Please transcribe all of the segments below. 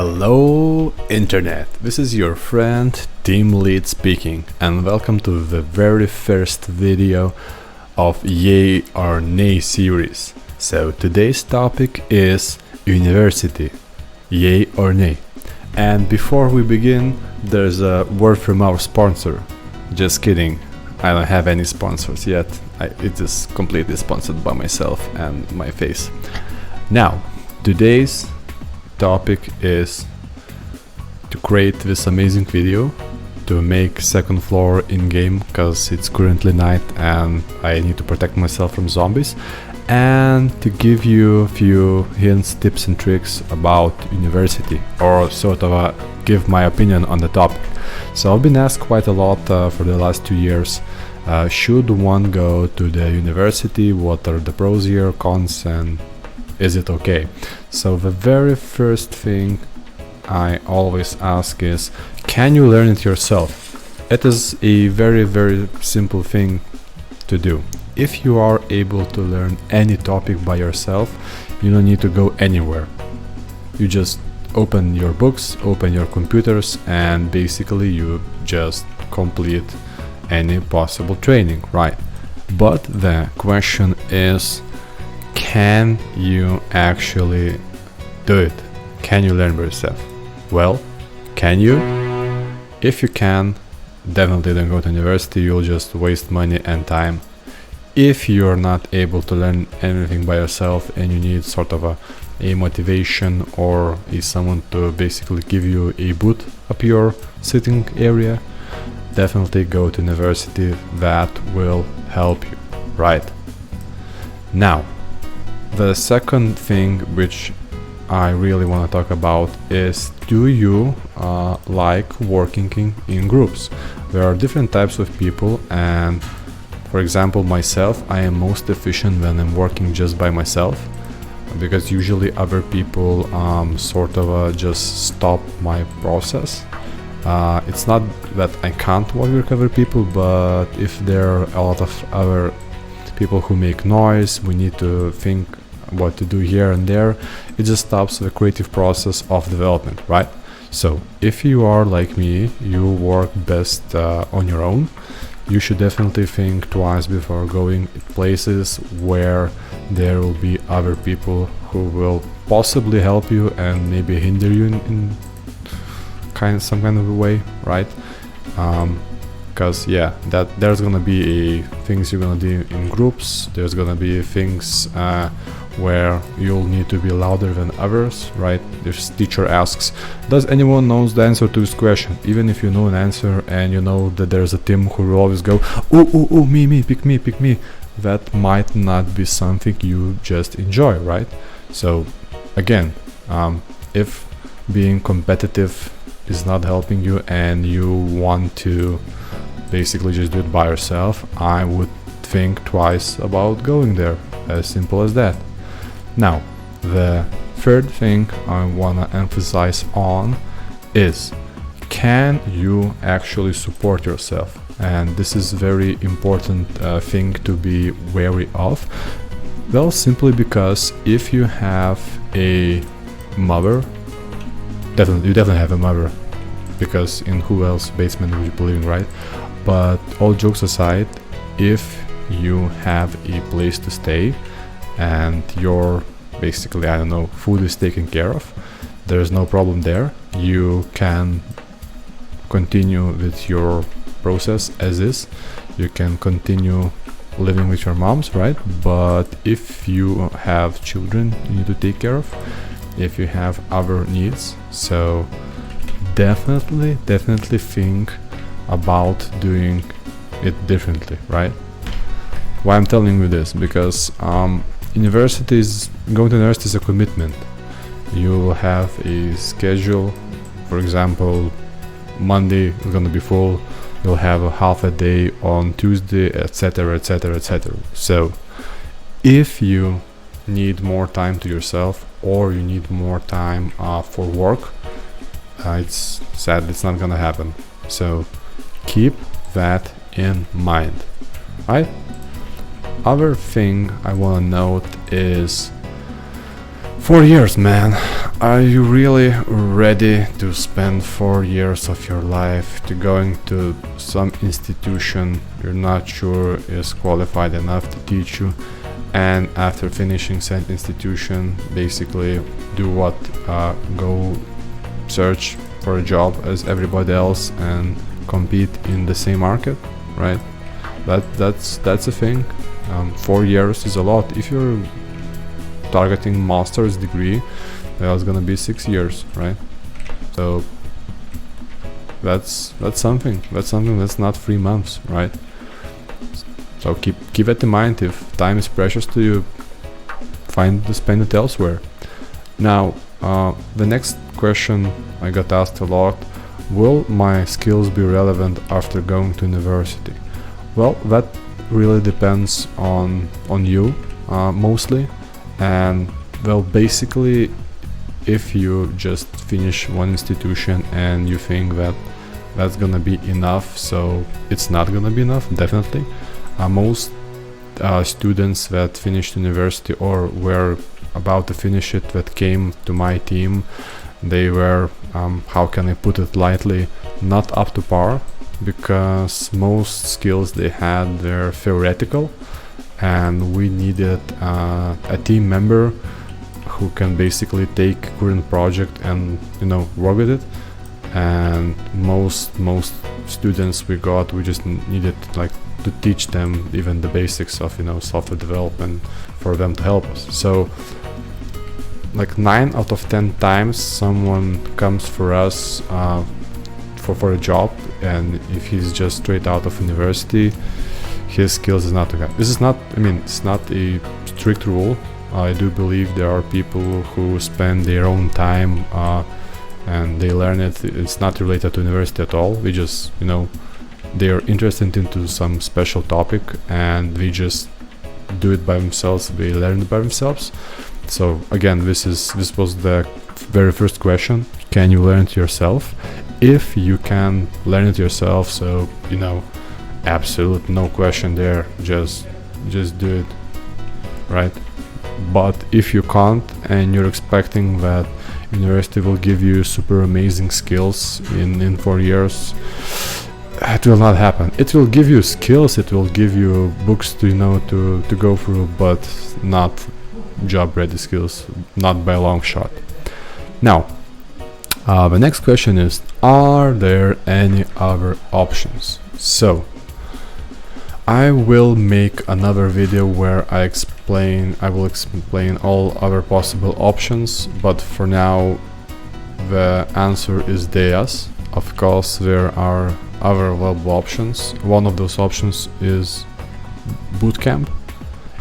Hello Internet, this is your friend TeamLead speaking, and welcome to the very first video of Yay or Nay series. So today's topic is university, yay or nay. And before we begin, there's a word from our sponsor. Just kidding, I don't have any sponsors yet. It is completely sponsored by myself and my face. Now, today's topic is to create this amazing video to make second floor in game because it's currently night and I need to protect myself from zombies, and to give you a few hints, tips and tricks about university, or sort of give my opinion on the topic. So I've been asked quite a lot for the last 2 years, should one go to the university, what are the pros here, cons, and is it okay? So the very first thing I always ask is, can you learn it yourself? It is a very simple thing to do. If you are able to learn any topic by yourself, you don't need to go anywhere. You just open your books, open your computers, and basically you just complete any possible training, right? But the question is, can you actually do it? Can you learn by yourself? Well, can you? If you can, definitely don't go to university, you'll just waste money and time. If you're not able to learn anything by yourself and you need sort of a motivation or someone to basically give you a boot up your sitting area, definitely go to university. That will help you, right? Now, the second thing which I really want to talk about is, do you like working in groups? There are different types of people, and for example myself, I am most efficient when I'm working just by myself, because usually other people sort of just stop my process. It's not that I can't work with other people, but if there are a lot of other people who make noise, we need to think what to do here and there, it just stops the creative process of development, right? So if you are like me, you work best on your own, you should definitely think twice before going places where there will be other people who will possibly help you and maybe hinder you in some kind of a way, right? Because yeah, that there's gonna be things you're gonna do in groups, there's gonna be things where you'll need to be louder than others, right? This teacher asks, does anyone knows the answer to this question? Even if you know an answer and you know that there's a team who will always go, oh, me, pick me, that might not be something you just enjoy, right? So again, if being competitive is not helping you and you want to basically just do it by yourself, I would think twice about going there. As simple as that. Now, the third thing I want to emphasize on is, can you actually support yourself? And this is very important thing to be wary of. Well, simply because if you have a mother, you definitely have a mother, because in who else basement would you be living, right? But all jokes aside, if you have a place to stay and your basically, I don't know, food is taken care of, there's no problem there. You can continue with your process as is. You can continue living with your moms, right? But if you have children you need to take care of, if you have other needs, so definitely think about doing it differently, right? Why I'm telling you this? Because going to university is a commitment. You will have a schedule. For example, Monday is going to be full, you'll have a half a day on Tuesday, etc. So if you need more time to yourself, or you need more time for work, it's sad, it's not gonna happen. So keep that in mind, right? Other thing I want to note is, 4 years, man. Are you really ready to spend 4 years of your life to going to some institution you're not sure is qualified enough to teach you, and after finishing said institution basically do what? Go search for a job as everybody else and compete in the same market, right? That's a thing. 4 years is a lot. If you're targeting master's degree, that's gonna be 6 years, right? So that's something. That's not 3 months, right? So keep that in mind. If time is precious to you, spend it elsewhere. Now, the next question I got asked a lot: will my skills be relevant after going to university? Well, that really depends on you, mostly. And well, basically, if you just finish one institution and you think that that's gonna be enough, so it's not gonna be enough, definitely. Most students that finished university or were about to finish it that came to my team, they were, how can I put it lightly, not up to par, because most skills they had were theoretical, and we needed a team member who can basically take current project and work with it. And most students we just needed like to teach them even the basics of software development for them to help us. So like 9 out of 10 times someone comes for us for a job, and if he's just straight out of university, his skills is not okay. This is not, it's not a strict rule. I do believe there are people who spend their own time and they learn it. It's not related to university at all. We just, they're interested into some special topic and they just do it by themselves. They learn it by themselves. So again, this was the very first question: can you learn it yourself? If you can learn it yourself, so absolute no question there, just do it, right? But if you can't and you're expecting that university will give you super amazing skills in 4 years, it will not happen. It will give you skills, it will give you books to go through, but not job ready skills, not by a long shot. Now, the next question is: are there any other options? So I will make another video where I will explain all other possible options, but for now the answer is yes. Of course, there are other available options. One of those options is bootcamp.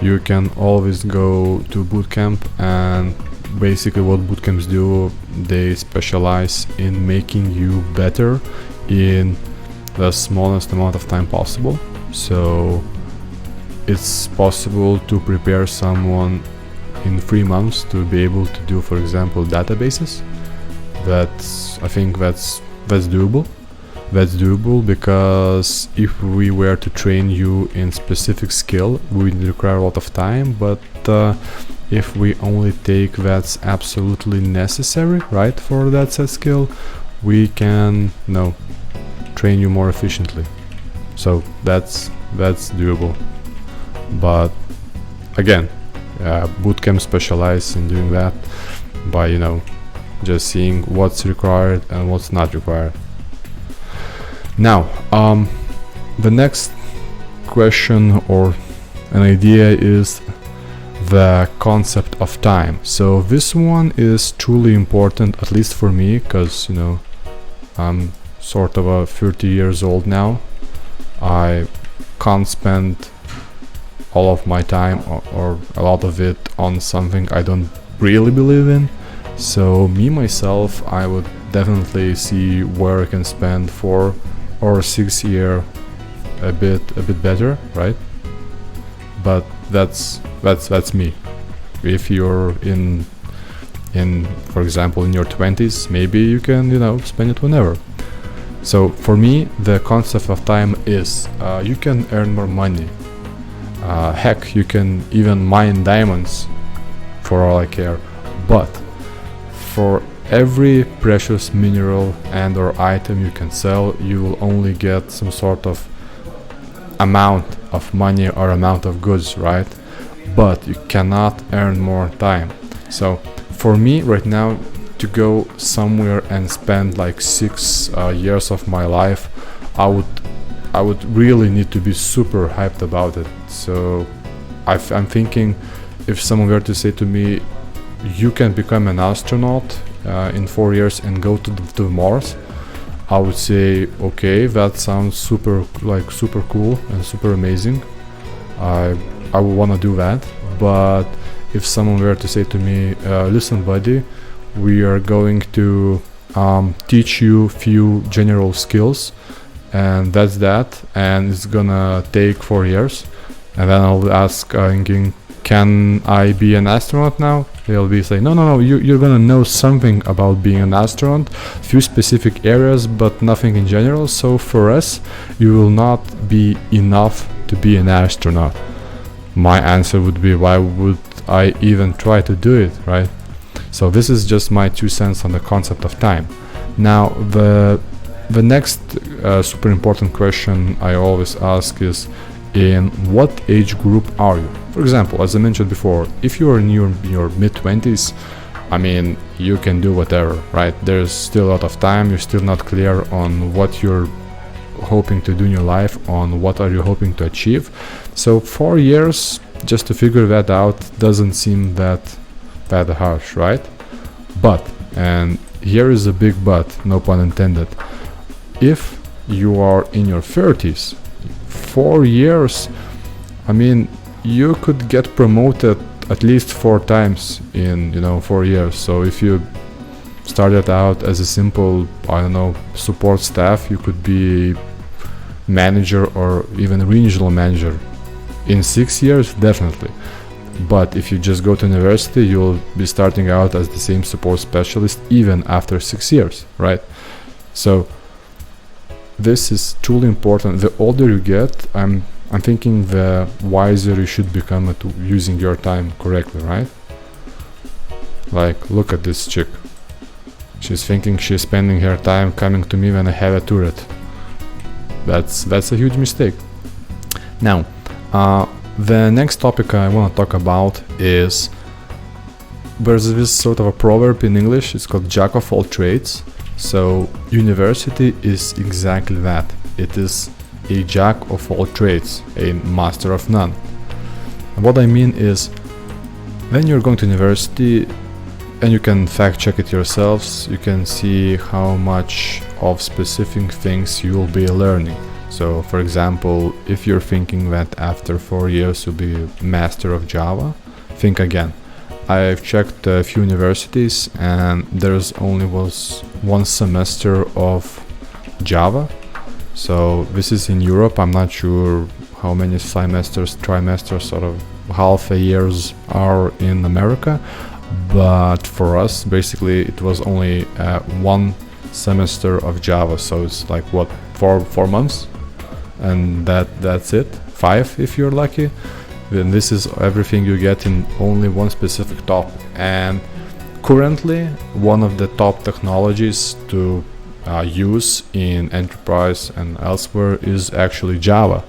You can always go to bootcamp, and basically what bootcamps do, they specialize in making you better in the smallest amount of time possible. So it's possible to prepare someone in 3 months to be able to do, for example, databases. I think that's doable. That's doable because if we were to train you in specific skill, we would require a lot of time. But if we only take that's absolutely necessary, right, for that set skill, we can train you more efficiently. So that's doable. But again, bootcamp specialize in doing that by just seeing what's required and what's not required. Now, the next question or an idea is the concept of time. So this one is truly important, at least for me, because I'm sort of a 30 years old now. I can't spend all of my time or a lot of it on something I don't really believe in. So me myself, I would definitely see where I can spend 4 or 6 years a bit better, right? But that's me. If you're in for example in your 20s, maybe you can spend it whenever. So for me, the concept of time is you can earn more money. Heck, you can even mine diamonds for all I care. but for every precious mineral and or item you can sell, you will only get some sort of amount of money or amount of goods, right? But you cannot earn more time. So for me right now, to go somewhere and spend like 6 years of my life, I would really need to be super hyped about it. So I'm thinking, if someone were to say to me, you can become an astronaut in 4 years and go to Mars, I would say, okay, that sounds super cool and super amazing. I would want to do that. But if someone were to say to me, listen buddy, we are going to teach you few general skills, and that's that, and it's gonna take 4 years, and then I'll ask thinking, can I be an astronaut now? They'll be saying, no, you're gonna know something about being an astronaut, few specific areas, but nothing in general. So for us, you will not be enough to be an astronaut. My answer would be, why would I even try to do it, right? So this is just my 2 cents on the concept of time. Now the next super important question I always ask is, in what age group are you? For example, as I mentioned before, if you are in your mid-20s, I mean, you can do whatever, right? There's still a lot of time. You're still not clear on what you're hoping to do in your life, on what are you hoping to achieve. So 4 years just to figure that out doesn't seem that harsh, right? But, and here is a big but, no pun intended, if you are in your 30s, 4 years, I mean, you could get promoted at least 4 times in 4 years. So if you started out as a simple, I don't know, support staff, you could be manager or even regional manager in 6 years, definitely. But if you just go to university, you'll be starting out as the same support specialist even after 6 years, right? So this is truly important. The older you get, I'm thinking the wiser you should become at using your time correctly, right? Like, look at this chick. She's thinking she's spending her time coming to me when I have a turret. That's a huge mistake. Now, the next topic I want to talk about is, there's this sort of a proverb in English. It's called jack of all trades. So university is exactly that. It is a jack of all trades, a master of none. And what I mean is, when you're going to university, and you can fact check it yourselves, you can see how much of specific things you will be learning. So for example, if you're thinking that after 4 years you'll be a master of Java, think again. I've checked a few universities and there's only was 1 semester of Java. So this is in Europe. I'm not sure how many semesters, trimesters, sort of half a years are in America. But for us, basically, it was only 1 semester of Java. So it's like, what, 4 months? And that's it. 5 if you're lucky. Then this is everything you get in only 1 specific topic. And currently, one of the top technologies to use in enterprise and elsewhere is actually Java.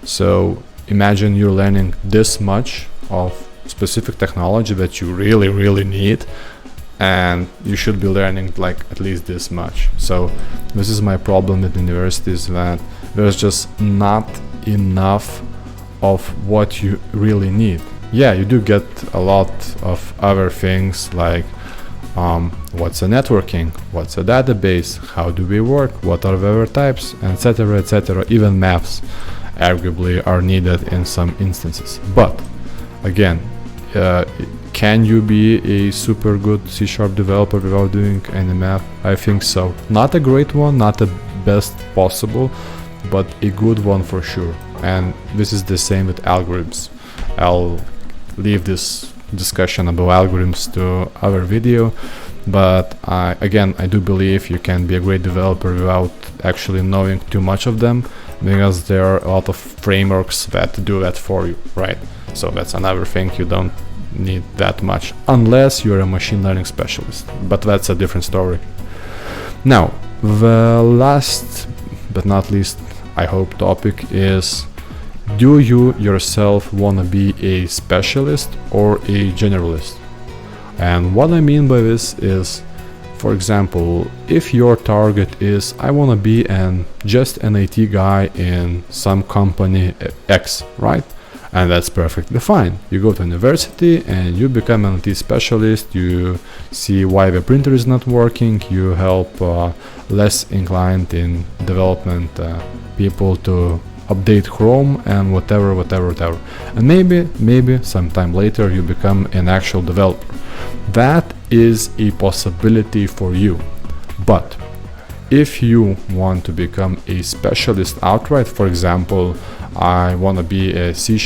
So imagine you're learning this much of specific technology that you really need, and you should be learning like at least this much. So this is my problem with universities, that there's just not enough of what you really need. Yeah, you do get a lot of other things like what's a networking, what's a database, how do we work, what are the other types, etc, etc. Even maths arguably are needed in some instances. But again, can you be a super good C# developer without doing any math? I think so. Not a great one, not the best possible, but a good one for sure. And this is the same with algorithms. I'll leave this discussion about algorithms to other video, but again, I do believe you can be a great developer without actually knowing too much of them, because there are a lot of frameworks that do that for you, right? So that's another thing you don't need that much, unless you're a machine learning specialist, but that's a different story. Now, the last but not least, I hope, topic is: do you yourself want to be a specialist or a generalist? And what I mean by this is, for example, if your target is, I want to be just an IT guy in some company X, right? And that's perfectly fine. You go to university and you become an IT specialist, you see why the printer is not working, you help less inclined in development people to update Chrome and whatever. And maybe sometime later you become an actual developer. That is a possibility for you. But if you want to become a specialist outright, for example, I want to be a C#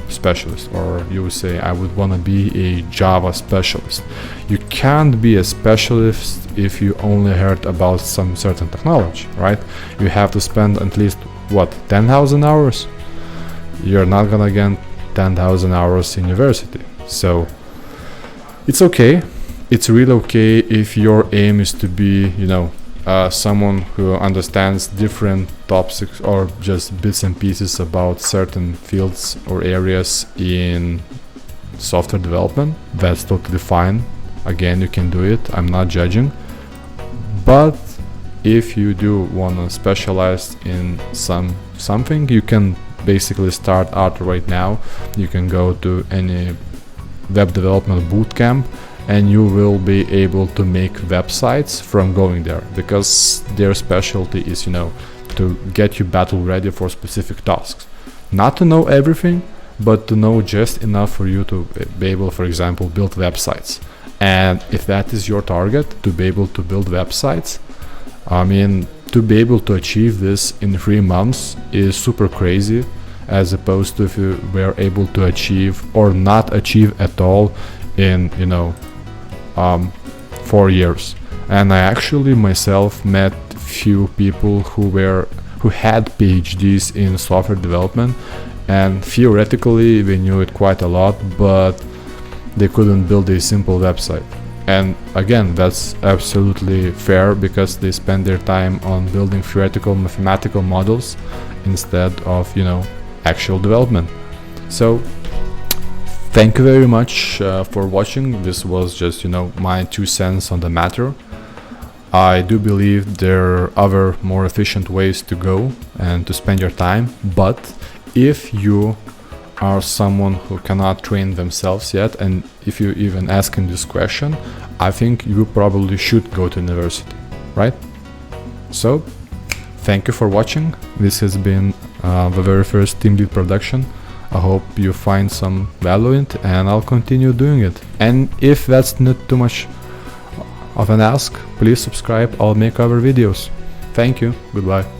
specialist, or you say I would want to be a Java specialist. You can't be a specialist if you only heard about some certain technology, right? You have to spend at least, 10,000 hours? You're not gonna get 10,000 hours in university. So it's okay. It's really okay if your aim is to be, someone who understands different topics or just bits and pieces about certain fields or areas in software development. That's totally fine. Again, you can do it. I'm not judging. But if you do want to specialize in something, you can basically start out right now. You can go to any web development bootcamp and you will be able to make websites from going there, because their specialty is, to get you battle ready for specific tasks. Not to know everything, but to know just enough for you to be able, for example, build websites. And if that is your target, to be able to build websites, to be able to achieve this in 3 months is super crazy, as opposed to if you were able to achieve or not achieve at all in 4 years. And I actually myself met few people who had PhDs in software development, and theoretically they knew it quite a lot, but they couldn't build a simple website. And again, that's absolutely fair, because they spend their time on building theoretical mathematical models instead of actual development. So thank you very much for watching. This was just my 2 cents on the matter. I do believe there are other more efficient ways to go and to spend your time, but if you are someone who cannot train themselves yet, and if you even asking this question, I think you probably should go to university, right? So thank you for watching. This has been the very first TeamLead production. I hope you find some value in it, and I'll continue doing it. And if that's not too much of an ask, please subscribe. I'll make other videos. Thank you. Goodbye.